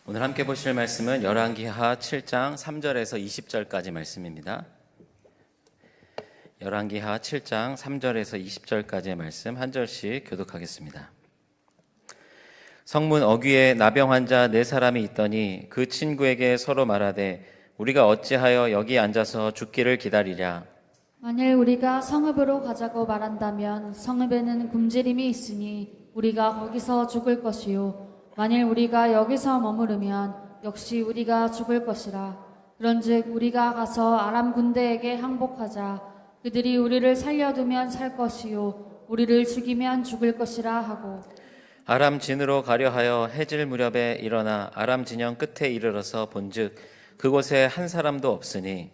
오늘 함께 보실 말씀은 열왕기하 7장 3절에서 20절까지 말씀입니다. 열왕기하 7장 3절에서 20절까지의 말씀 한 절씩 교독하겠습니다. 성문 어귀에 나병 환자 4사람이 있더니 그 친구에게 서로 말하되 우리가 어찌하여 여기 앉아서 죽기를 기다리랴. 만일 우리가 성읍으로 가자고 말한다면 성읍에는 굶주림이 있으니 우리가 거기서 죽을 것이요 만일 우리가 여기서 머무르면 역시 우리가 죽을 것이라. 그런즉 우리가 가서 아람 군대에게 항복하자. 그들이 우리를 살려두면 살 것이요 우리를 죽이면 죽을 것이라 하고 아람 진으로 가려 하여 해질 무렵에 일어나 아람 진영 끝에 이르러서 본즉 그곳에 한 사람도 없으니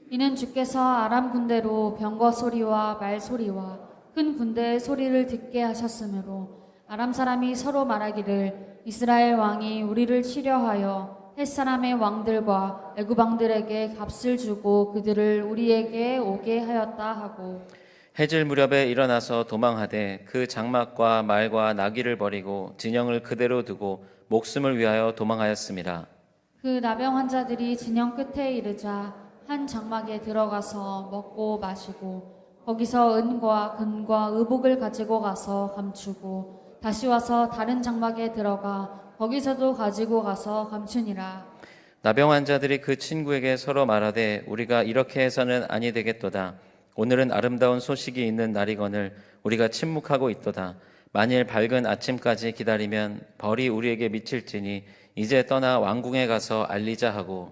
이는 주께서 아람 군대로 병거 소리와 말 소리와 큰 군대의 소리를 듣게 하셨으므로 아람 사람이 서로 말하기를 이스라엘 왕이 우리를 치려하여 헷 사람의 왕들과 애굽 왕들에게 값을 주고 그들을 우리에게 오게 하였다 하고 해질 무렵에 일어나서 도망하되 그 장막과 말과 나귀를 버리고 진영을 그대로 두고 목숨을 위하여 도망하였음이라. 그 나병 환자들이 진영 끝에 이르자 한 장막에 들어가서 먹고 마시고 거기서 은과 금과 의복을 가지고 가서 감추고 다시 와서 다른 장막에 들어가 거기서도 가지고 가서 감추니라. 나병 환자들이 그 친구에게 서로 말하되 우리가 이렇게 해서는 아니 되겠도다. 오늘은 아름다운 소식이 있는 날이거늘 우리가 침묵하고 있도다. 만일 밝은 아침까지 기다리면 벌이 우리에게 미칠지니 이제 떠나 왕궁에 가서 알리자 하고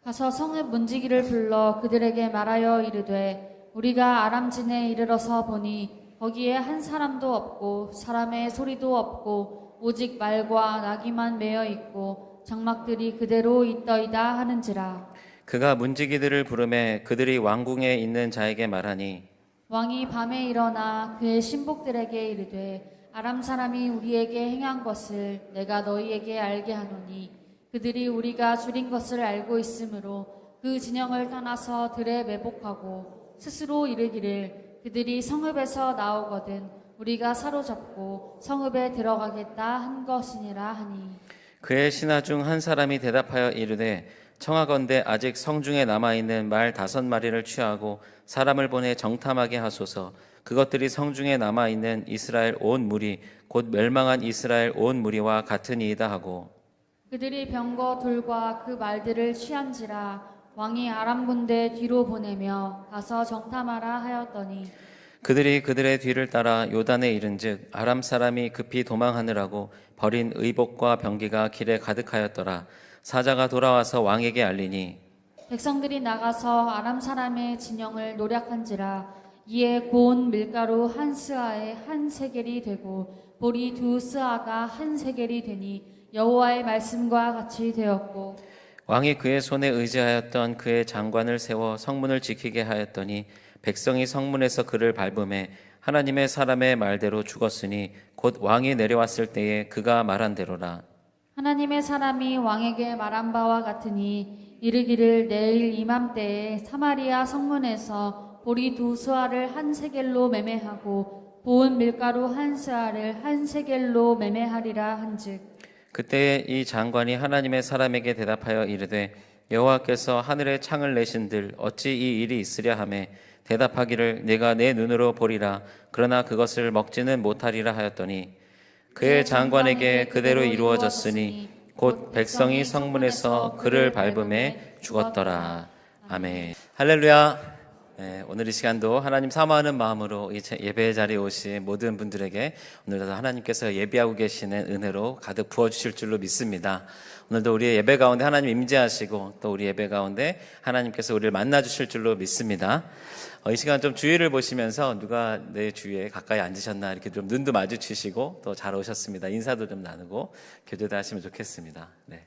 가서 성읍 문지기를 불러 그들에게 말하여 이르되 우리가 아람진에 이르러서 보니 거기에 한 사람도 없고 사람의 소리도 없고 오직 말과 나귀만 매여 있고 장막들이 그대로 있더이다 하는지라. 그가 문지기들을 부르매 그들이 왕궁에 있는 자에게 말하니 왕이 밤에 일어나 그의 신복들에게 이르되 아람 사람이 우리에게 행한 것을 내가 너희에게 알게 하노니 그들이 우리가 줄인 것을 알고 있으므로 그 진영을 떠나서 들에 매복하고 스스로 이르기를 그들이 성읍에서 나오거든 우리가 사로잡고 성읍에 들어가겠다 한 것이니라 하니 그의 신하 중 한 사람이 대답하여 이르되 청하건대 아직 성중에 남아있는 말 5마리를 취하고 사람을 보내 정탐하게 하소서. 그것들이 성중에 남아있는 이스라엘 온 무리 곧 멸망한 이스라엘 온 무리와 같으니이다 하고 그들이 병거 둘과 그 말들을 취한지라. 왕이 아람 군대 뒤로 보내며 가서 정탐하라 하였더니 그들이 그들의 뒤를 따라 요단에 이른즉 아람 사람이 급히 도망하느라고 버린 의복과 병기가 길에 가득하였더라. 사자가 돌아와서 왕에게 알리니 백성들이 나가서 아람 사람의 진영을 노략한지라. 이에 고운 밀가루 한 스아에 한 세겔이 되고 보리 2스아가 한 세겔이 되니 여호와의 말씀과 같이 되었고 왕이 그의 손에 의지하였던 그의 장관을 세워 성문을 지키게 하였더니 백성이 성문에서 그를 밟음에 하나님의 사람의 말대로 죽었으니 곧 왕이 내려왔을 때에 그가 말한 대로라. 하나님의 사람이 왕에게 말한 바와 같으니 이르기를 내일 이맘때에 사마리아 성문에서 보리 2스아를 한 세겔로 매매하고 고운 밀가루 한 스아를 한 세겔로 매매하리라 한즉 그때에 이 장관이 하나님의 사람에게 대답하여 이르되 여호와께서 하늘에 창을 내신들 어찌 이 일이 있으랴 하매 대답하기를 내가 내 눈으로 보리라 그러나 그것을 먹지는 못하리라 하였더니 그의 장관에게 그대로 이루어졌으니 곧 백성이 성문에서 그를 밟음에 죽었더라. 아멘. 할렐루야. 네, 오늘 이 시간도 하나님 사모하는 마음으로 이 예배의 자리에 오신 모든 분들에게 오늘도 하나님께서 예비하고 계시는 은혜로 가득 부어주실 줄로 믿습니다. 오늘도 우리의 예배 가운데 하나님 임재하시고 또 우리 예배 가운데 하나님께서 우리를 만나주실 줄로 믿습니다. 이 시간 좀 주위를 보시면서 누가 내 주위에 가까이 앉으셨나 이렇게 좀 눈도 마주치시고 또 잘 오셨습니다. 인사도 좀 나누고 교제도 하시면 좋겠습니다. 네.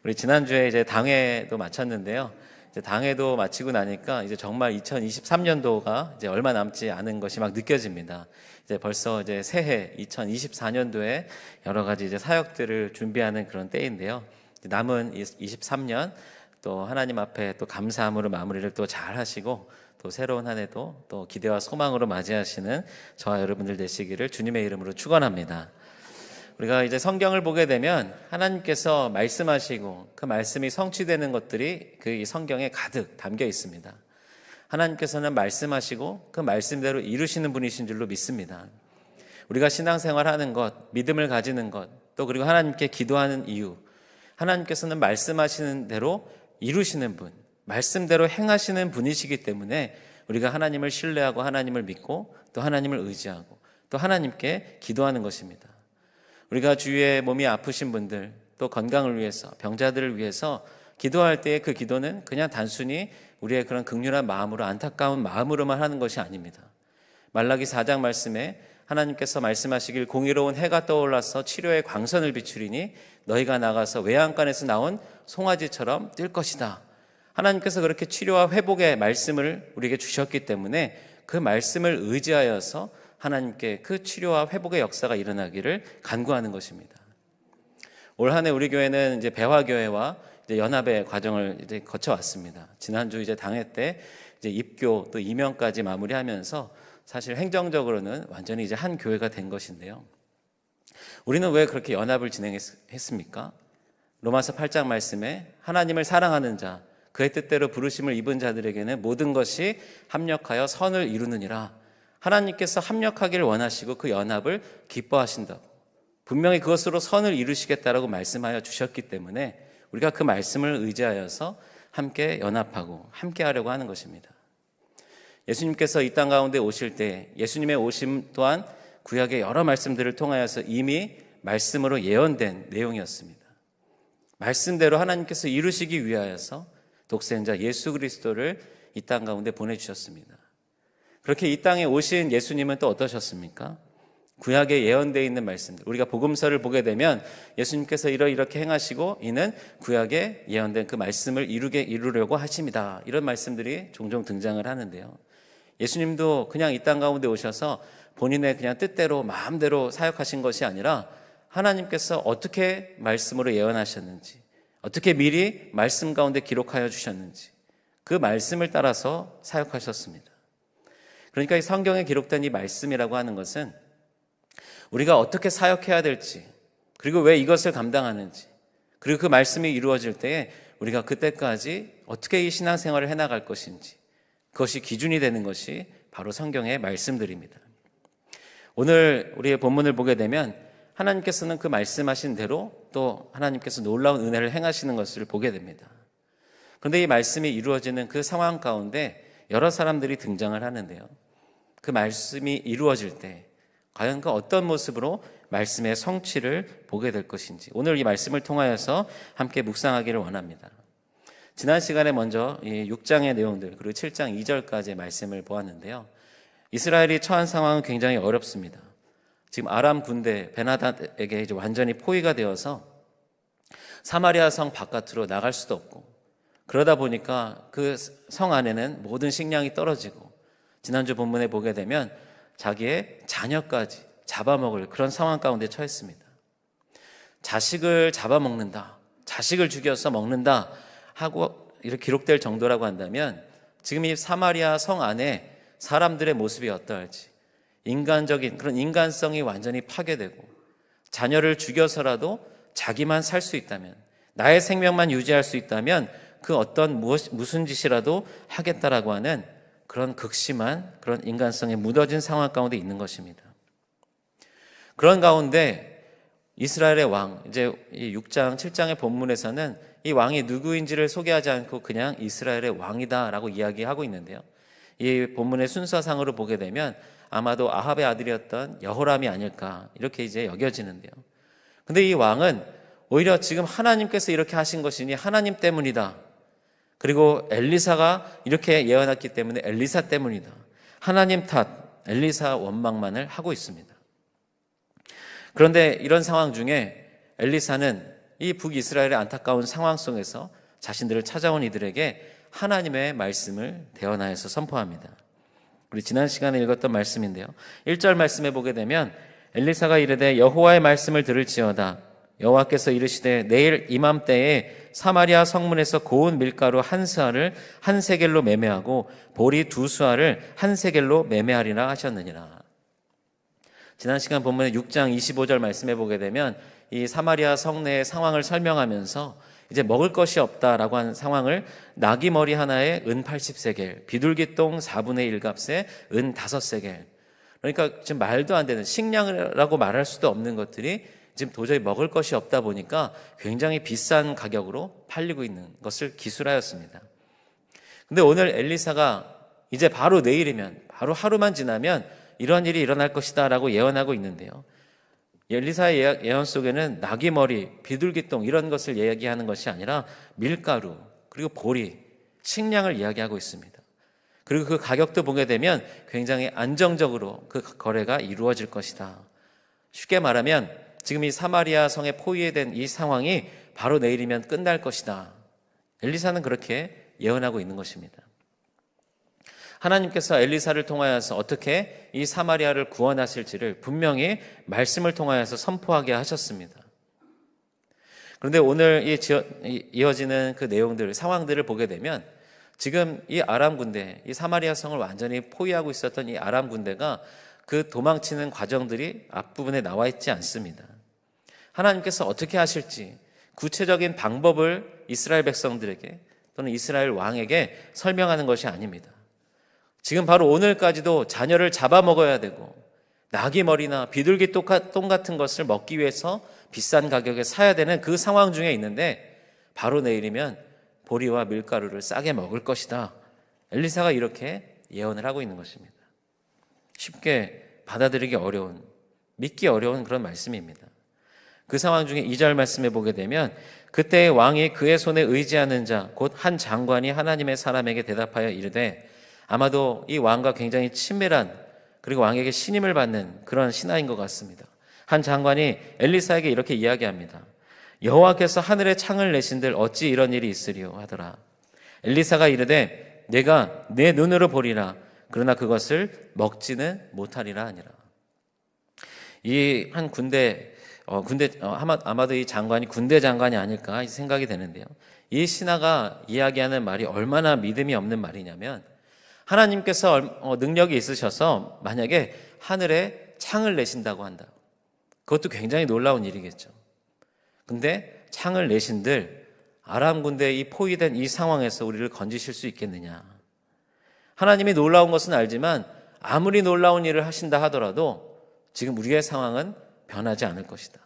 우리 지난주에 이제 당회도 마쳤는데요. 이제 당회도 마치고 나니까 이제 정말 2023년도가 이제 얼마 남지 않은 것이 막 느껴집니다. 이제 벌써 이제 새해 2024년도에 여러 가지 이제 사역들을 준비하는 그런 때인데요. 남은 23년 또 하나님 앞에 또 감사함으로 마무리를 또 잘 하시고 또 새로운 한 해도 또 기대와 소망으로 맞이하시는 저와 여러분들 되시기를 주님의 이름으로 축원합니다. 우리가 이제 성경을 보게 되면 하나님께서 말씀하시고 그 말씀이 성취되는 것들이 그 성경에 가득 담겨 있습니다. 하나님께서는 말씀하시고 그 말씀대로 이루시는 분이신 줄로 믿습니다. 우리가 신앙생활하는 것, 믿음을 가지는 것, 또 그리고 하나님께 기도하는 이유, 하나님께서는 말씀하시는 대로 이루시는 분, 말씀대로 행하시는 분이시기 때문에 우리가 하나님을 신뢰하고 하나님을 믿고 또 하나님을 의지하고 또 하나님께 기도하는 것입니다. 우리가 주위에 몸이 아프신 분들, 또 건강을 위해서, 병자들을 위해서 기도할 때의 그 기도는 그냥 단순히 우리의 그런 긍휼한 마음으로, 안타까운 마음으로만 하는 것이 아닙니다. 말라기 4장 말씀에 하나님께서 말씀하시길 공의로운 해가 떠올라서 치료의 광선을 비추리니 너희가 나가서 외양간에서 나온 송아지처럼 뛸 것이다. 하나님께서 그렇게 치료와 회복의 말씀을 우리에게 주셨기 때문에 그 말씀을 의지하여서 하나님께 그 치료와 회복의 역사가 일어나기를 간구하는 것입니다. 올 한 해 우리 교회는 이제 배화교회와 이제 연합의 과정을 이제 거쳐왔습니다. 지난주 이제 당회 때 이제 입교 또 임명까지 마무리하면서 사실 행정적으로는 완전히 이제 한 교회가 된 것인데요. 우리는 왜 그렇게 연합을 진행했습니까? 로마서 8장 말씀에 하나님을 사랑하는 자, 그의 뜻대로 부르심을 입은 자들에게는 모든 것이 합력하여 선을 이루느니라. 하나님께서 합력하기를 원하시고 그 연합을 기뻐하신다고, 분명히 그것으로 선을 이루시겠다라고 말씀하여 주셨기 때문에 우리가 그 말씀을 의지하여서 함께 연합하고 함께 하려고 하는 것입니다. 예수님께서 이 땅 가운데 오실 때 예수님의 오심 또한 구약의 여러 말씀들을 통하여서 이미 말씀으로 예언된 내용이었습니다. 말씀대로 하나님께서 이루시기 위하여서 독생자 예수 그리스도를 이 땅 가운데 보내주셨습니다. 그렇게 이 땅에 오신 예수님은 또 어떠셨습니까? 구약에 예언되어 있는 말씀들, 우리가 복음서를 보게 되면 예수님께서 이렇게 행하시고 이는 구약에 예언된 그 말씀을 이루려고 하십니다. 이런 말씀들이 종종 등장을 하는데요. 예수님도 그냥 이 땅 가운데 오셔서 본인의 그냥 뜻대로 마음대로 사역하신 것이 아니라 하나님께서 어떻게 말씀으로 예언하셨는지, 어떻게 미리 말씀 가운데 기록하여 주셨는지 그 말씀을 따라서 사역하셨습니다. 그러니까 이 성경에 기록된 이 말씀이라고 하는 것은 우리가 어떻게 사역해야 될지, 그리고 왜 이것을 감당하는지, 그리고 그 말씀이 이루어질 때에 우리가 그때까지 어떻게 이 신앙생활을 해나갈 것인지, 그것이 기준이 되는 것이 바로 성경의 말씀들입니다. 오늘 우리의 본문을 보게 되면 하나님께서는 그 말씀하신 대로 또 하나님께서 놀라운 은혜를 행하시는 것을 보게 됩니다. 그런데 이 말씀이 이루어지는 그 상황 가운데 여러 사람들이 등장을 하는데요. 그 말씀이 이루어질 때 과연 그 어떤 모습으로 말씀의 성취를 보게 될 것인지 오늘 이 말씀을 통하여서 함께 묵상하기를 원합니다. 지난 시간에 먼저 이 6장의 내용들 그리고 7장 2절까지의 말씀을 보았는데요. 이스라엘이 처한 상황은 굉장히 어렵습니다. 지금 아람 군대 베나닷에게 이제 완전히 포위가 되어서 사마리아 성 바깥으로 나갈 수도 없고, 그러다 보니까 그 성 안에는 모든 식량이 떨어지고, 지난주 본문에 보게 되면 자기의 자녀까지 잡아먹을 그런 상황 가운데 처했습니다. 자식을 잡아먹는다, 자식을 죽여서 먹는다 하고 이렇게 기록될 정도라고 한다면 지금 이 사마리아 성 안에 사람들의 모습이 어떠할지, 인간적인 그런 인간성이 완전히 파괴되고 자녀를 죽여서라도 자기만 살 수 있다면, 나의 생명만 유지할 수 있다면 그 어떤 무슨 짓이라도 하겠다라고 하는 그런 극심한 그런 인간성에 묻어진 상황 가운데 있는 것입니다. 그런 가운데 이스라엘의 왕, 이제 이 6장, 7장의 본문에서는 이 왕이 누구인지를 소개하지 않고 그냥 이스라엘의 왕이다라고 이야기하고 있는데요. 이 본문의 순서상으로 보게 되면 아마도 아합의 아들이었던 여호람이 아닐까 이렇게 이제 여겨지는데요. 근데 이 왕은 오히려 지금 하나님께서 이렇게 하신 것이니 하나님 때문이다. 그리고 엘리사가 이렇게 예언했기 때문에 엘리사 때문이다. 하나님 탓, 엘리사 원망만을 하고 있습니다. 그런데 이런 상황 중에 엘리사는 이 북이스라엘의 안타까운 상황 속에서 자신들을 찾아온 이들에게 하나님의 말씀을 대언하여서 선포합니다. 우리 지난 시간에 읽었던 말씀인데요. 1절 말씀에 보게 되면 엘리사가 이르되 여호와의 말씀을 들을지어다. 여호와께서 이르시되 내일 이맘때에 사마리아 성문에서 고운 밀가루 한 스아를 한 세겔로 매매하고 보리 두 수아를 한 세겔로 매매하리라 하셨느니라. 지난 시간 본문의 6장 25절 말씀해 보게 되면 이 사마리아 성내의 상황을 설명하면서 이제 먹을 것이 없다라고 하는 상황을 나귀 머리 하나에 은 80세겔, 비둘기똥 4분의 1 값에 은 5세겔. 그러니까 지금 말도 안 되는, 식량이라고 말할 수도 없는 것들이 지금 도저히 먹을 것이 없다 보니까 굉장히 비싼 가격으로 팔리고 있는 것을 기술하였습니다. 근데 오늘 엘리사가 이제 바로 내일이면, 바로 하루만 지나면 이런 일이 일어날 것이다 라고 예언하고 있는데요. 엘리사의 예언 속에는 나귀 머리, 비둘기똥 이런 것을 이야기하는 것이 아니라 밀가루, 그리고 보리, 식량을 이야기하고 있습니다. 그리고 그 가격도 보게 되면 굉장히 안정적으로 그 거래가 이루어질 것이다. 쉽게 말하면 지금 이 사마리아 성에 포위된 이 상황이 바로 내일이면 끝날 것이다. 엘리사는 그렇게 예언하고 있는 것입니다. 하나님께서 엘리사를 통하여서 어떻게 이 사마리아를 구원하실지를 분명히 말씀을 통하여서 선포하게 하셨습니다. 그런데 오늘 이어지는 그 내용들, 상황들을 보게 되면 지금 이 아람 군대, 이 사마리아 성을 완전히 포위하고 있었던 이 아람 군대가 그 도망치는 과정들이 앞부분에 나와 있지 않습니다. 하나님께서 어떻게 하실지 구체적인 방법을 이스라엘 백성들에게 또는 이스라엘 왕에게 설명하는 것이 아닙니다. 지금 바로 오늘까지도 자녀를 잡아먹어야 되고 나귀 머리나 비둘기 똥 같은 것을 먹기 위해서 비싼 가격에 사야 되는 그 상황 중에 있는데 바로 내일이면 보리와 밀가루를 싸게 먹을 것이다. 엘리사가 이렇게 예언을 하고 있는 것입니다. 쉽게 받아들이기 어려운, 믿기 어려운 그런 말씀입니다. 그 상황 중에 2절 말씀해 보게 되면 그때 왕이 그의 손에 의지하는 자 곧 한 장관이 하나님의 사람에게 대답하여 이르되, 아마도 이 왕과 굉장히 친밀한, 그리고 왕에게 신임을 받는 그런 신하인 것 같습니다. 한 장관이 엘리사에게 이렇게 이야기합니다. 여호와께서 하늘에 창을 내신들 어찌 이런 일이 있으리요 하더라. 엘리사가 이르되 내가 내 눈으로 보리라. 그러나 그것을 먹지는 못하리라 하니라. 이 한 아마도 이 장관이 군대 장관이 아닐까 생각이 되는데요. 이 신하가 이야기하는 말이 얼마나 믿음이 없는 말이냐면, 하나님께서 능력이 있으셔서 만약에 하늘에 창을 내신다고 한다. 그것도 굉장히 놀라운 일이겠죠. 근데 창을 내신들 아람 군대의 이 포위된 이 상황에서 우리를 건지실 수 있겠느냐. 하나님이 놀라운 것은 알지만 아무리 놀라운 일을 하신다 하더라도 지금 우리의 상황은 변하지 않을 것이다.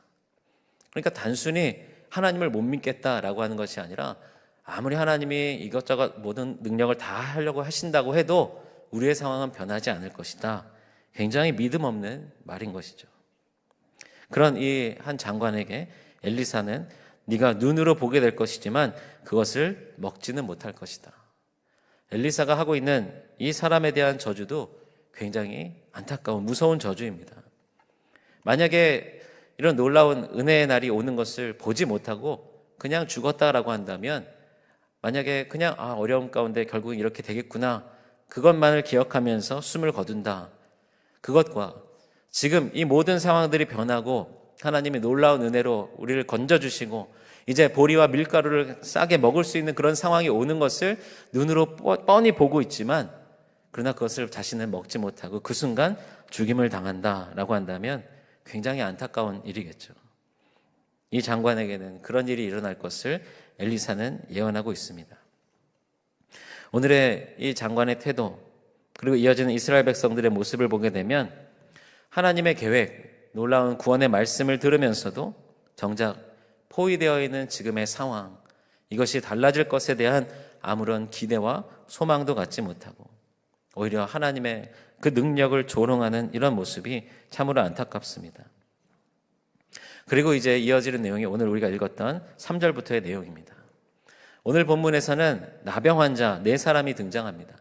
그러니까 단순히 하나님을 못 믿겠다라고 하는 것이 아니라 아무리 하나님이 이것저것 모든 능력을 다 하려고 하신다고 해도 우리의 상황은 변하지 않을 것이다. 굉장히 믿음 없는 말인 것이죠. 그런 이 한 장관에게 엘리사는 네가 눈으로 보게 될 것이지만 그것을 먹지는 못할 것이다. 엘리사가 하고 있는 이 사람에 대한 저주도 굉장히 안타까운 무서운 저주입니다. 만약에 이런 놀라운 은혜의 날이 오는 것을 보지 못하고 그냥 죽었다라고 한다면, 만약에 그냥 어려움 가운데 결국은 이렇게 되겠구나, 그것만을 기억하면서 숨을 거둔다. 그것과 지금 이 모든 상황들이 변하고 하나님의 놀라운 은혜로 우리를 건져주시고 이제 보리와 밀가루를 싸게 먹을 수 있는 그런 상황이 오는 것을 눈으로 뻔히 보고 있지만, 그러나 그것을 자신은 먹지 못하고 그 순간 죽임을 당한다라고 한다면 굉장히 안타까운 일이겠죠. 이 장관에게는 그런 일이 일어날 것을 엘리사는 예언하고 있습니다. 오늘의 이 장관의 태도, 그리고 이어지는 이스라엘 백성들의 모습을 보게 되면 하나님의 계획, 놀라운 구원의 말씀을 들으면서도 정작 포위되어 있는 지금의 상황, 이것이 달라질 것에 대한 아무런 기대와 소망도 갖지 못하고 오히려 하나님의 그 능력을 조롱하는 이런 모습이 참으로 안타깝습니다. 그리고 이제 이어지는 내용이 오늘 우리가 읽었던 3절부터의 내용입니다. 오늘 본문에서는 나병 환자 4사람이 등장합니다.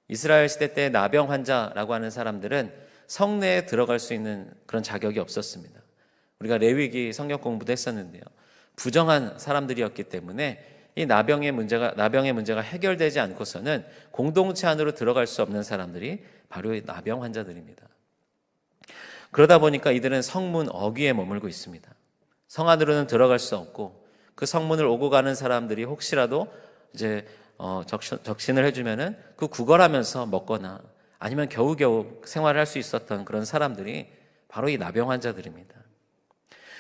이스라엘 시대 때 나병 환자라고 하는 사람들은 성내에 들어갈 수 있는 그런 자격이 없었습니다. 우리가 레위기 성경 공부도 했었는데요. 부정한 사람들이었기 때문에 이 나병의 문제가 해결되지 않고서는 공동체 안으로 들어갈 수 없는 사람들이 바로 이 나병 환자들입니다. 그러다 보니까 이들은 성문 어귀에 머물고 있습니다. 성 안으로는 들어갈 수 없고 그 성문을 오고 가는 사람들이 혹시라도 이제 적신을 해주면은 그 구걸하면서 먹거나 아니면 겨우겨우 생활할 수 있었던 그런 사람들이 바로 이 나병 환자들입니다.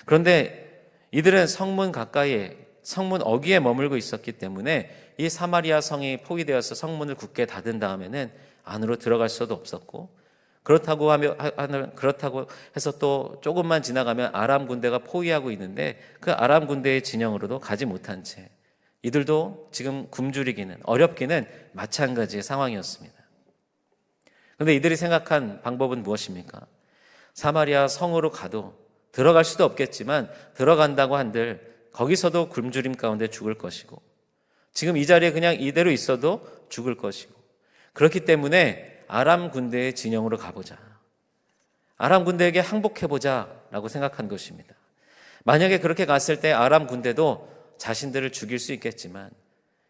그런데 이들은 성문 가까이에, 성문 어귀에 머물고 있었기 때문에 이 사마리아 성이 포위되어서 성문을 굳게 닫은 다음에는 안으로 들어갈 수도 없었고, 그렇다고 해서 또 조금만 지나가면 아람 군대가 포위하고 있는데 그 아람 군대의 진영으로도 가지 못한 채 이들도 지금 굶주리기는, 어렵기는 마찬가지의 상황이었습니다. 그런데 이들이 생각한 방법은 무엇입니까? 사마리아 성으로 가도 들어갈 수도 없겠지만 들어간다고 한들 거기서도 굶주림 가운데 죽을 것이고, 지금 이 자리에 그냥 이대로 있어도 죽을 것이고, 그렇기 때문에 아람 군대의 진영으로 가보자, 아람 군대에게 항복해보자 라고 생각한 것입니다. 만약에 그렇게 갔을 때 아람 군대도 자신들을 죽일 수 있겠지만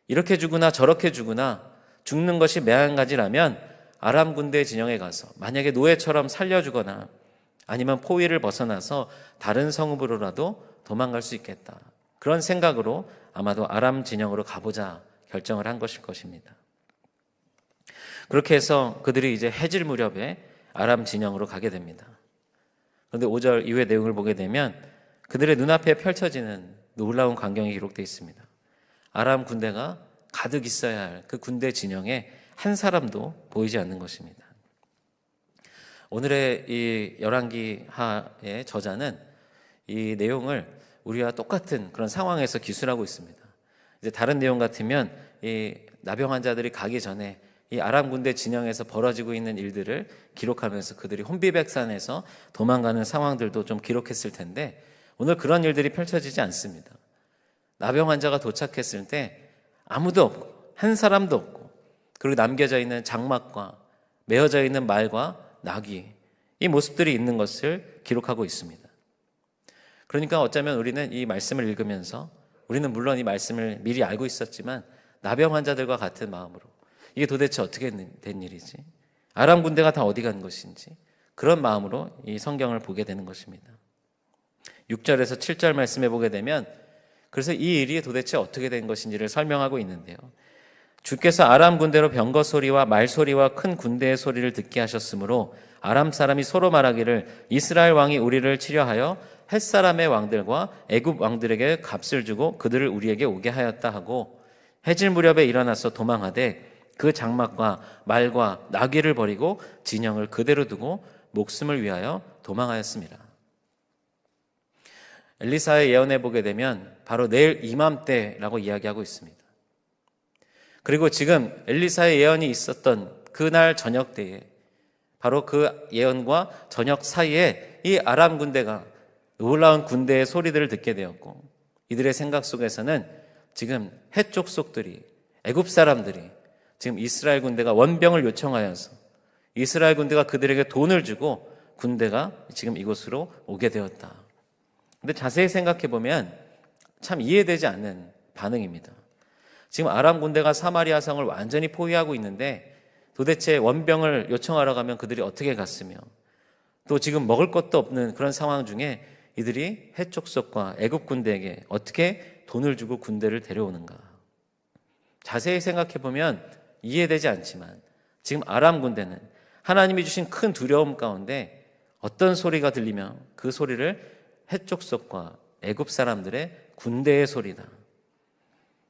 이렇게 죽으나 저렇게 죽으나 죽는 것이 매한가지라면 아람 군대 진영에 가서 만약에 노예처럼 살려주거나 아니면 포위를 벗어나서 다른 성읍으로라도 도망갈 수 있겠다, 그런 생각으로 아마도 아람 진영으로 가보자 결정을 한 것일 것입니다. 그렇게 해서 그들이 이제 해질 무렵에 아람 진영으로 가게 됩니다. 그런데 5절 이후의 내용을 보게 되면 그들의 눈앞에 펼쳐지는 놀라운 광경이 기록되어 있습니다. 아람 군대가 가득 있어야 할 그 군대 진영에 한 사람도 보이지 않는 것입니다. 오늘의 이 열왕기하의 저자는 이 내용을 우리와 똑같은 그런 상황에서 기술하고 있습니다. 이제 다른 내용 같으면 이 나병 환자들이 가기 전에 이 아람 군대 진영에서 벌어지고 있는 일들을 기록하면서 그들이 혼비백산에서 도망가는 상황들도 좀 기록했을 텐데, 오늘 그런 일들이 펼쳐지지 않습니다. 나병 환자가 도착했을 때 아무도 없고 한 사람도 없고, 그리고 남겨져 있는 장막과 메어져 있는 말과 나귀, 이 모습들이 있는 것을 기록하고 있습니다. 그러니까 어쩌면 우리는 이 말씀을 읽으면서, 우리는 물론 이 말씀을 미리 알고 있었지만 나병 환자들과 같은 마음으로 이게 도대체 어떻게 된 일이지? 아람 군대가 다 어디 간 것인지, 그런 마음으로 이 성경을 보게 되는 것입니다. 6절에서 7절 말씀해 보게 되면 그래서 이 일이 도대체 어떻게 된 것인지를 설명하고 있는데요. 주께서 아람 군대로 병거 소리와 말 소리와 큰 군대의 소리를 듣게 하셨으므로 아람 사람이 서로 말하기를 이스라엘 왕이 우리를 치려하여 헷사람의 왕들과 애굽 왕들에게 값을 주고 그들을 우리에게 오게 하였다 하고, 해질 무렵에 일어나서 도망하되 그 장막과 말과 나귀를 버리고 진영을 그대로 두고 목숨을 위하여 도망하였습니다. 엘리사의 예언에 보게 되면 바로 내일 이맘때라고 이야기하고 있습니다. 그리고 지금 엘리사의 예언이 있었던 그날 저녁 때에 바로 그 예언과 저녁 사이에 이 아람 군대가 놀라운 군대의 소리들을 듣게 되었고, 이들의 생각 속에서는 지금 해쪽 속들이, 애굽 사람들이 지금 이스라엘 군대가 원병을 요청하여서 이스라엘 군대가 그들에게 돈을 주고 군대가 지금 이곳으로 오게 되었다. 근데 자세히 생각해 보면 참 이해되지 않는 반응입니다. 지금 아람 군대가 사마리아 성을 완전히 포위하고 있는데 도대체 원병을 요청하러 가면 그들이 어떻게 갔으며, 또 지금 먹을 것도 없는 그런 상황 중에 이들이 해족속과 애굽 군대에게 어떻게 돈을 주고 군대를 데려오는가? 자세히 생각해 보면 이해되지 않지만 지금 아람 군대는 하나님이 주신 큰 두려움 가운데 어떤 소리가 들리면 그 소리를 해족속과 애굽 사람들의 군대의 소리다.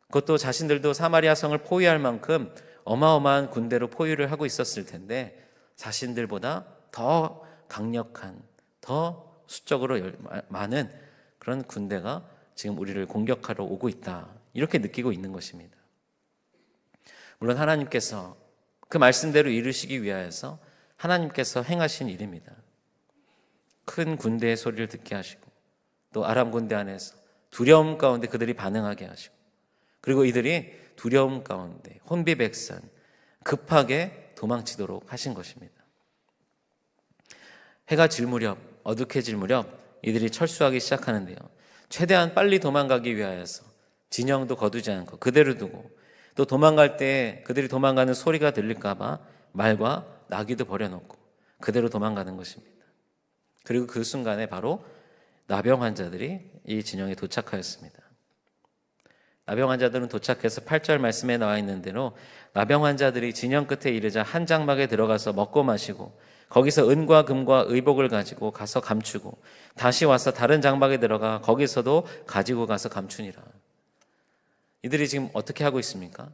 그것도 자신들도 사마리아 성을 포위할 만큼 어마어마한 군대로 포위를 하고 있었을 텐데 자신들보다 더 강력한, 더 수적으로 많은 그런 군대가 지금 우리를 공격하러 오고 있다, 이렇게 느끼고 있는 것입니다. 물론 하나님께서 그 말씀대로 이루시기 위하여서 하나님께서 행하신 일입니다. 큰 군대의 소리를 듣게 하시고 또 아람 군대 안에서 두려움 가운데 그들이 반응하게 하시고, 그리고 이들이 두려움 가운데 혼비백산 급하게 도망치도록 하신 것입니다. 해가 질 무렵, 어둑해질 무렵 이들이 철수하기 시작하는데요, 최대한 빨리 도망가기 위하여서 진영도 거두지 않고 그대로 두고, 또 도망갈 때 그들이 도망가는 소리가 들릴까 봐 말과 나귀도 버려놓고 그대로 도망가는 것입니다. 그리고 그 순간에 바로 나병 환자들이 이 진영에 도착하였습니다. 나병 환자들은 도착해서 8절 말씀에 나와 있는 대로 나병 환자들이 진영 끝에 이르자 한 장막에 들어가서 먹고 마시고 거기서 은과 금과 의복을 가지고 가서 감추고 다시 와서 다른 장막에 들어가 거기서도 가지고 가서 감추니라. 이들이 지금 어떻게 하고 있습니까?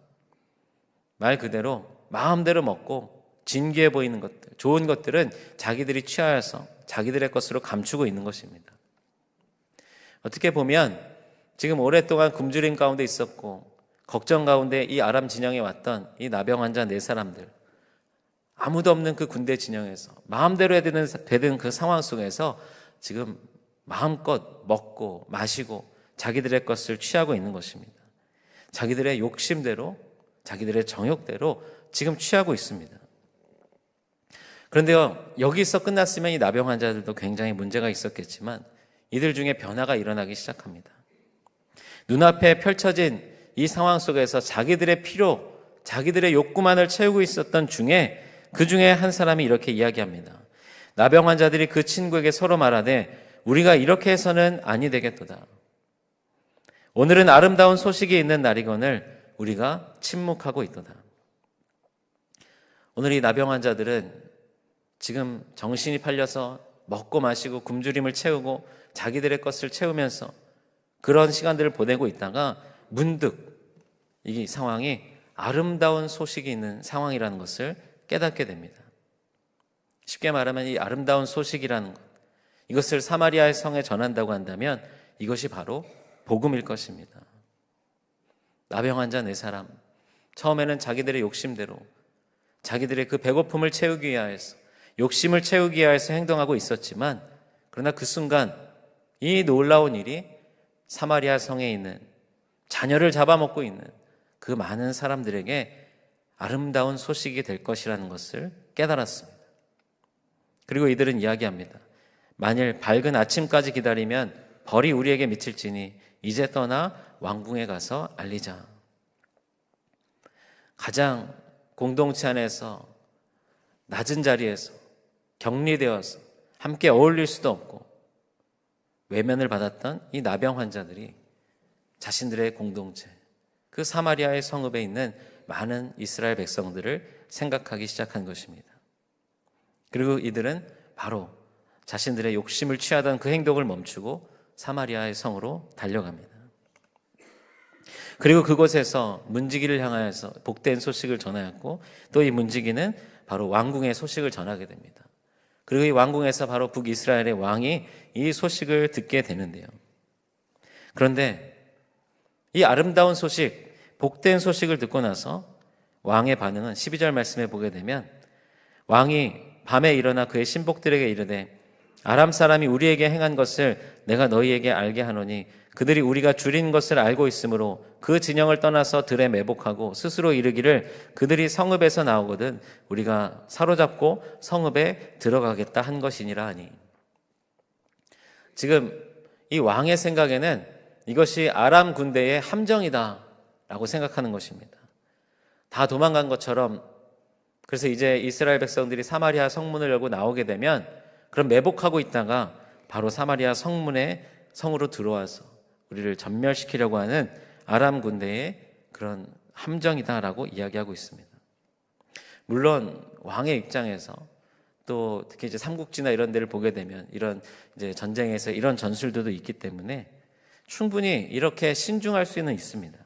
말 그대로 마음대로 먹고 진귀해 보이는 것들, 좋은 것들은 자기들이 취하여서 자기들의 것으로 감추고 있는 것입니다. 어떻게 보면 지금 오랫동안 굶주림 가운데 있었고 걱정 가운데 이 아람 진영에 왔던 이 나병 환자 네 사람들, 아무도 없는 그 군대 진영에서 마음대로 해야 되는 그 상황 속에서 지금 마음껏 먹고 마시고 자기들의 것을 취하고 있는 것입니다. 자기들의 욕심대로, 자기들의 정욕대로 지금 취하고 있습니다. 그런데요, 여기서 끝났으면 이 나병 환자들도 굉장히 문제가 있었겠지만 이들 중에 변화가 일어나기 시작합니다. 눈앞에 펼쳐진 이 상황 속에서 자기들의 필요, 자기들의 욕구만을 채우고 있었던 중에 그 중에 한 사람이 이렇게 이야기합니다. 나병 환자들이 그 친구에게 서로 말하되 우리가 이렇게 해서는 아니 되겠도다. 오늘은 아름다운 소식이 있는 날이거늘 우리가 침묵하고 있도다. 오늘 이 나병 환자들은 지금 정신이 팔려서 먹고 마시고 굶주림을 채우고 자기들의 것을 채우면서 그런 시간들을 보내고 있다가 문득 이 상황이 아름다운 소식이 있는 상황이라는 것을 깨닫게 됩니다. 쉽게 말하면 이 아름다운 소식이라는 것, 이것을 사마리아의 성에 전한다고 한다면 이것이 바로 복음일 것입니다. 나병 환자 네 사람, 처음에는 자기들의 욕심대로 자기들의 그 배고픔을 채우기 위하여서, 욕심을 채우기 위하여서 행동하고 있었지만, 그러나 그 순간 이 놀라운 일이 사마리아 성에 있는, 자녀를 잡아먹고 있는 그 많은 사람들에게 아름다운 소식이 될 것이라는 것을 깨달았습니다. 그리고 이들은 이야기합니다. 만일 밝은 아침까지 기다리면 벌이 우리에게 미칠지니 이제 떠나 왕궁에 가서 알리자. 가장 공동체 안에서 낮은 자리에서 격리되어서 함께 어울릴 수도 없고 외면을 받았던 이 나병 환자들이 자신들의 공동체, 그 사마리아의 성읍에 있는 많은 이스라엘 백성들을 생각하기 시작한 것입니다. 그리고 이들은 바로 자신들의 욕심을 취하던 그 행동을 멈추고 사마리아의 성으로 달려갑니다. 그리고 그곳에서 문지기를 향하여서 복된 소식을 전하였고 또 이 문지기는 바로 왕궁의 소식을 전하게 됩니다. 그리고 이 왕궁에서 바로 북이스라엘의 왕이 이 소식을 듣게 되는데요. 그런데 이 아름다운 소식, 복된 소식을 듣고 나서 왕의 반응은 12절 말씀에 보게 되면 왕이 밤에 일어나 그의 신복들에게 이르되 아람 사람이 우리에게 행한 것을 내가 너희에게 알게 하노니 그들이 우리가 줄인 것을 알고 있으므로 그 진영을 떠나서 들에 매복하고 스스로 이르기를 그들이 성읍에서 나오거든 우리가 사로잡고 성읍에 들어가겠다 한 것이니라 하니. 지금 이 왕의 생각에는 이것이 아람 군대의 함정이다 라고 생각하는 것입니다. 다 도망간 것처럼, 그래서 이제 이스라엘 백성들이 사마리아 성문을 열고 나오게 되면 그럼 매복하고 있다가 바로 사마리아 성으로 들어와서 우리를 전멸시키려고 하는 아람 군대의 그런 함정이다라고 이야기하고 있습니다. 물론 왕의 입장에서 또 특히 이제 삼국지나 이런 데를 보게 되면 이런 이제 전쟁에서 이런 전술들도 있기 때문에 충분히 이렇게 신중할 수는 있습니다.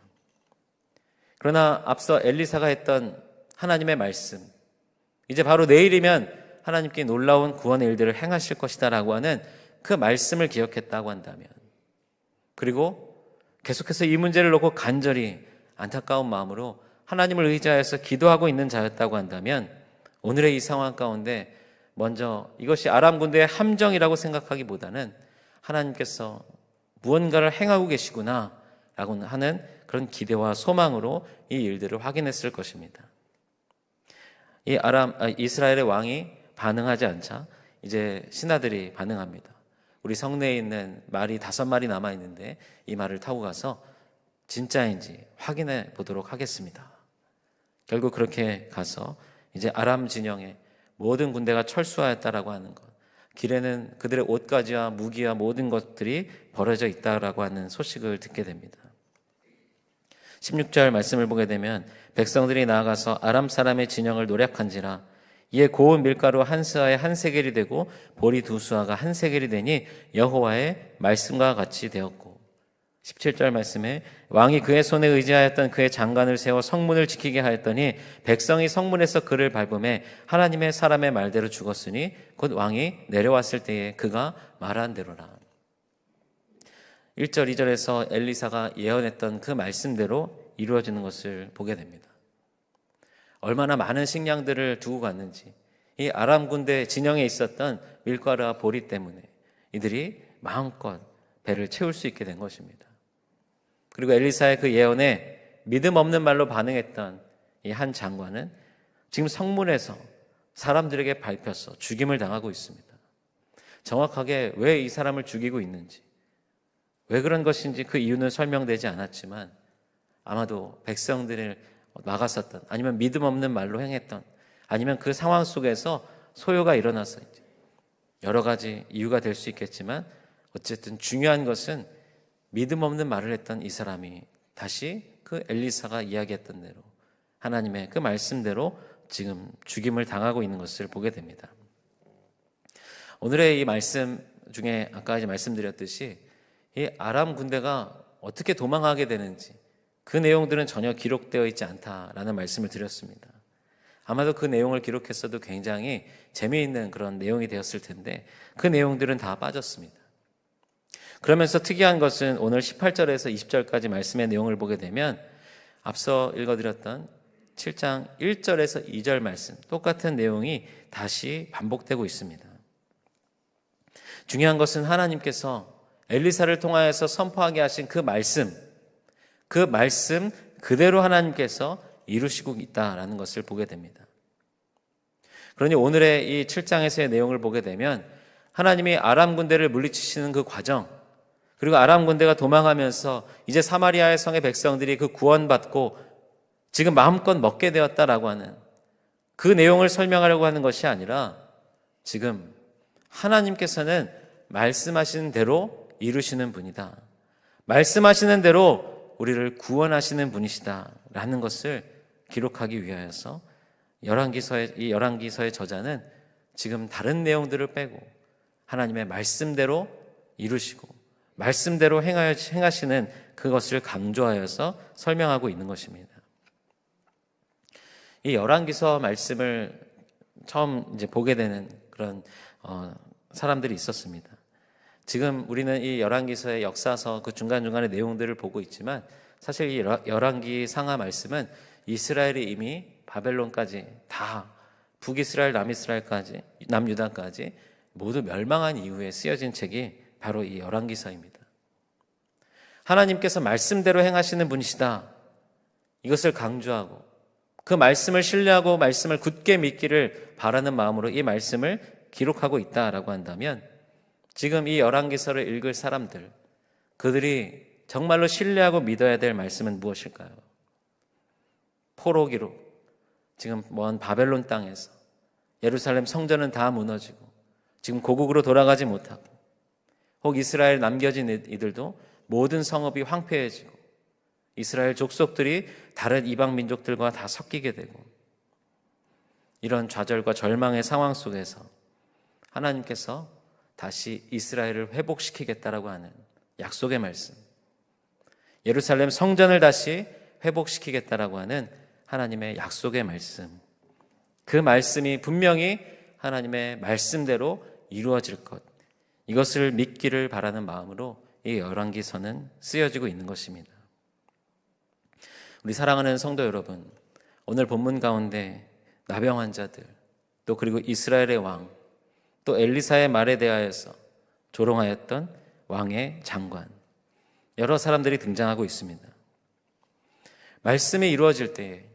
그러나 앞서 엘리사가 했던 하나님의 말씀, 이제 바로 내일이면 하나님께 놀라운 구원의 일들을 행하실 것이다 라고 하는 그 말씀을 기억했다고 한다면, 그리고 계속해서 이 문제를 놓고 간절히 안타까운 마음으로 하나님을 의지하여서 기도하고 있는 자였다고 한다면 오늘의 이 상황 가운데 먼저 이것이 아람 군대의 함정이라고 생각하기보다는 하나님께서 무언가를 행하고 계시구나 라고 하는 그런 기대와 소망으로 이 일들을 확인했을 것입니다. 이스라엘의 왕이 반응하지 않자 이제 신하들이 반응합니다. 우리 성내에 있는 말이 5마리 남아있는데 이 말을 타고 가서 진짜인지 확인해 보도록 하겠습니다. 결국 그렇게 가서 이제 아람 진영에 모든 군대가 철수하였다라고 하는 것, 길에는 그들의 옷가지와 무기와 모든 것들이 버려져 있다라고 하는 소식을 듣게 됩니다. 16절 말씀을 보게 되면 백성들이 나아가서 아람 사람의 진영을 노략한지라 이에 고운 밀가루 한 스아에 한 세겔이 되고 보리 두 수아가 한 세겔이 되니 여호와의 말씀과 같이 되었고 17절 말씀에 왕이 그의 손에 의지하였던 그의 장관을 세워 성문을 지키게 하였더니 백성이 성문에서 그를 밟음에 하나님의 사람의 말대로 죽었으니 곧 왕이 내려왔을 때에 그가 말한 대로라. 1절 2절에서 엘리사가 예언했던 그 말씀대로 이루어지는 것을 보게 됩니다. 얼마나 많은 식량들을 두고 갔는지 이 아람 군대 진영에 있었던 밀가루와 보리 때문에 이들이 마음껏 배를 채울 수 있게 된 것입니다. 그리고 엘리사의 그 예언에 믿음 없는 말로 반응했던 이 한 장관은 지금 성문에서 사람들에게 밟혀서 죽임을 당하고 있습니다. 정확하게 왜 이 사람을 죽이고 있는지, 왜 그런 것인지 그 이유는 설명되지 않았지만 아마도 백성들을 막았었던, 아니면 믿음 없는 말로 행했던, 아니면 그 상황 속에서 소요가 일어나서 여러 가지 이유가 될 수 있겠지만 어쨌든 중요한 것은 믿음 없는 말을 했던 이 사람이 다시 그 엘리사가 이야기했던 대로 하나님의 그 말씀대로 지금 죽임을 당하고 있는 것을 보게 됩니다. 오늘의 이 말씀 중에 아까 이제 말씀드렸듯이 이 아람 군대가 어떻게 도망하게 되는지 그 내용들은 전혀 기록되어 있지 않다라는 말씀을 드렸습니다. 아마도 그 내용을 기록했어도 굉장히 재미있는 그런 내용이 되었을 텐데 그 내용들은 다 빠졌습니다. 그러면서 특이한 것은 오늘 18절에서 20절까지 말씀의 내용을 보게 되면 앞서 읽어드렸던 7장 1절에서 2절 말씀, 똑같은 내용이 다시 반복되고 있습니다. 중요한 것은 하나님께서 엘리사를 통하여서 선포하게 하신 그 말씀 그대로 하나님께서 이루시고 있다라는 것을 보게 됩니다. 그러니 오늘의 이 7장에서의 내용을 보게 되면 하나님이 아람 군대를 물리치시는 그 과정, 그리고 아람 군대가 도망하면서 이제 사마리아의 성의 백성들이 그 구원받고 지금 마음껏 먹게 되었다라고 하는 그 내용을 설명하려고 하는 것이 아니라 지금 하나님께서는 말씀하시는 대로 이루시는 분이다, 말씀하시는 대로 우리를 구원하시는 분이시다라는 것을 기록하기 위하여서 열왕기서의 저자는 지금 다른 내용들을 빼고 하나님의 말씀대로 이루시고 말씀대로 행하시는 그것을 강조하여서 설명하고 있는 것입니다. 이 열왕기서 말씀을 처음 이제 보게 되는 그런 사람들이 있었습니다. 지금 우리는 이 열왕기서의 역사서 그 중간중간의 내용들을 보고 있지만 사실 이 열왕기 상하 말씀은 이스라엘이 이미 바벨론까지 다 북이스라엘, 남이스라엘까지, 남유다까지 모두 멸망한 이후에 쓰여진 책이 바로 이 열왕기서입니다. 하나님께서 말씀대로 행하시는 분이시다, 이것을 강조하고 그 말씀을 신뢰하고 말씀을 굳게 믿기를 바라는 마음으로 이 말씀을 기록하고 있다라고 한다면 지금 이 열왕기서를 읽을 사람들, 그들이 정말로 신뢰하고 믿어야 될 말씀은 무엇일까요? 포로기로 지금 먼 바벨론 땅에서 예루살렘 성전은 다 무너지고 지금 고국으로 돌아가지 못하고 혹 이스라엘 남겨진 이들도 모든 성읍이 황폐해지고 이스라엘 족속들이 다른 이방 민족들과 다 섞이게 되고 이런 좌절과 절망의 상황 속에서 하나님께서 다시 이스라엘을 회복시키겠다라고 하는 약속의 말씀, 예루살렘 성전을 다시 회복시키겠다라고 하는 하나님의 약속의 말씀, 그 말씀이 분명히 하나님의 말씀대로 이루어질 것, 이것을 믿기를 바라는 마음으로 이 열왕기서는 쓰여지고 있는 것입니다. 우리 사랑하는 성도 여러분, 오늘 본문 가운데 나병 환자들, 또 그리고 이스라엘의 왕, 또 엘리사의 말에 대하여서 조롱하였던 왕의 장관, 여러 사람들이 등장하고 있습니다. 말씀이 이루어질 때에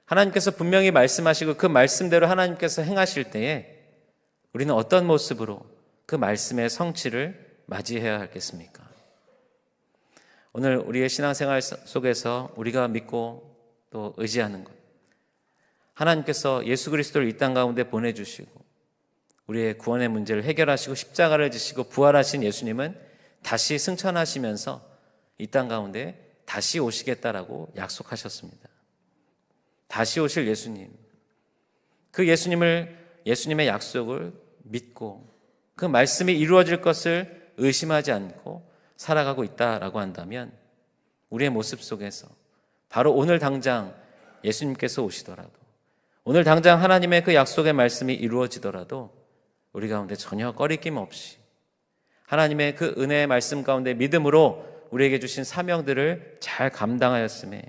하나님께서 분명히 말씀하시고 그 말씀대로 하나님께서 행하실 때에 우리는 어떤 모습으로 그 말씀의 성취를 맞이해야 하겠습니까? 오늘 우리의 신앙생활 속에서 우리가 믿고 또 의지하는 것, 하나님께서 예수 그리스도를 이 땅 가운데 보내주시고 우리의 구원의 문제를 해결하시고 십자가를 지시고 부활하신 예수님은 다시 승천하시면서 이 땅 가운데 다시 오시겠다라고 약속하셨습니다. 다시 오실 예수님, 그 예수님의 약속을 믿고 그 말씀이 이루어질 것을 의심하지 않고 살아가고 있다라고 한다면 우리의 모습 속에서 바로 오늘 당장 예수님께서 오시더라도, 오늘 당장 하나님의 그 약속의 말씀이 이루어지더라도 우리 가운데 전혀 꺼리낌 없이 하나님의 그 은혜의 말씀 가운데 믿음으로 우리에게 주신 사명들을 잘 감당하였음에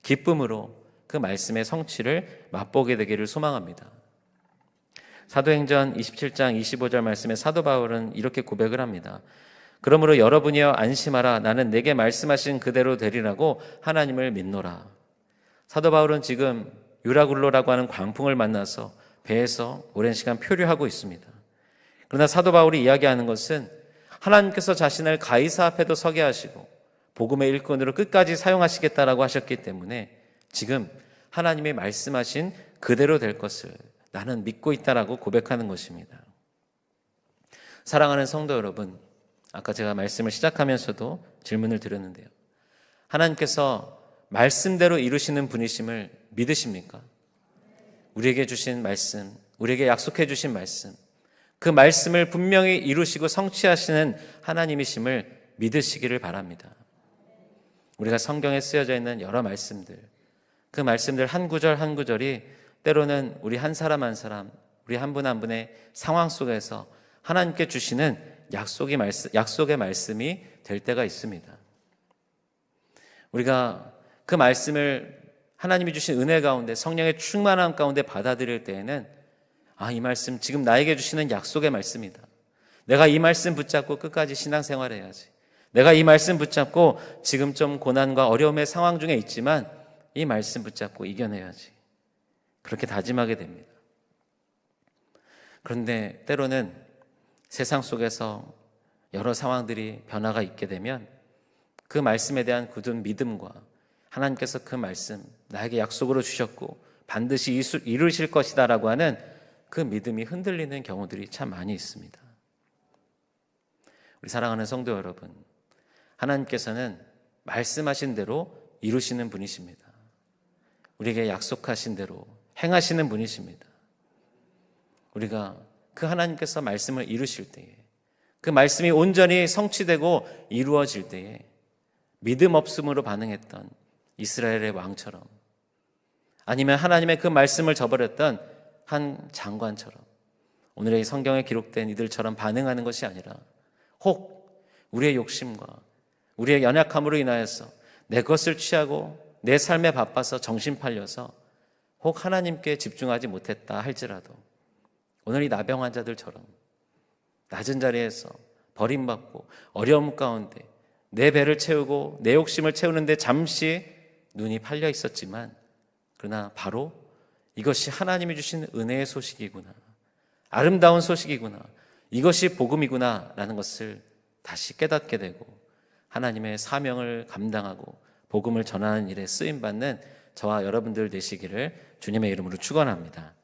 기쁨으로 그 말씀의 성취를 맛보게 되기를 소망합니다. 사도행전 27장 25절 말씀에 사도 바울은 이렇게 고백을 합니다. 그러므로 여러분이여 안심하라. 나는 내게 말씀하신 그대로 되리라고 하나님을 믿노라. 사도 바울은 지금 유라굴로라고 하는 광풍을 만나서 배에서 오랜 시간 표류하고 있습니다. 그러나 사도 바울이 이야기하는 것은 하나님께서 자신을 가이사 앞에도 서게 하시고 복음의 일꾼으로 끝까지 사용하시겠다라고 하셨기 때문에 지금 하나님이 말씀하신 그대로 될 것을 나는 믿고 있다라고 고백하는 것입니다. 사랑하는 성도 여러분, 아까 제가 말씀을 시작하면서도 질문을 드렸는데요. 하나님께서 말씀대로 이루시는 분이심을 믿으십니까? 우리에게 주신 말씀, 우리에게 약속해 주신 말씀, 그 말씀을 분명히 이루시고 성취하시는 하나님이심을 믿으시기를 바랍니다. 우리가 성경에 쓰여져 있는 여러 말씀들, 그 말씀들 한 구절 한 구절이 때로는 우리 한 사람 한 사람, 우리 한 분 한 분의 상황 속에서 하나님께 주시는 약속의 말씀이 될 때가 있습니다. 우리가 그 말씀을 하나님이 주신 은혜 가운데, 성령의 충만함 가운데 받아들일 때에는 이 말씀 지금 나에게 주시는 약속의 말씀이다. 내가 이 말씀 붙잡고 끝까지 신앙생활을 해야지. 내가 이 말씀 붙잡고 지금 좀 고난과 어려움의 상황 중에 있지만 이 말씀 붙잡고 이겨내야지. 그렇게 다짐하게 됩니다. 그런데 때로는 세상 속에서 여러 상황들이 변화가 있게 되면 그 말씀에 대한 굳은 믿음과 하나님께서 그 말씀 나에게 약속으로 주셨고 반드시 이루실 것이다 라고 하는 그 믿음이 흔들리는 경우들이 참 많이 있습니다. 우리 사랑하는 성도 여러분, 하나님께서는 말씀하신 대로 이루시는 분이십니다. 우리에게 약속하신 대로 행하시는 분이십니다. 우리가 그 하나님께서 말씀을 이루실 때에, 그 말씀이 온전히 성취되고 이루어질 때에 믿음 없음으로 반응했던 이스라엘의 왕처럼, 아니면 하나님의 그 말씀을 저버렸던 한 장관처럼 오늘의 성경에 기록된 이들처럼 반응하는 것이 아니라 혹 우리의 욕심과 우리의 연약함으로 인하여서 내 것을 취하고 내 삶에 바빠서 정신 팔려서 혹 하나님께 집중하지 못했다 할지라도 오늘 이 나병 환자들처럼 낮은 자리에서 버림받고 어려움 가운데 내 배를 채우고 내 욕심을 채우는데 잠시 눈이 팔려 있었지만, 그러나 바로 이것이 하나님이 주신 은혜의 소식이구나, 아름다운 소식이구나, 이것이 복음이구나 라는 것을 다시 깨닫게 되고 하나님의 사명을 감당하고 복음을 전하는 일에 쓰임받는 저와 여러분들 되시기를 주님의 이름으로 축원합니다.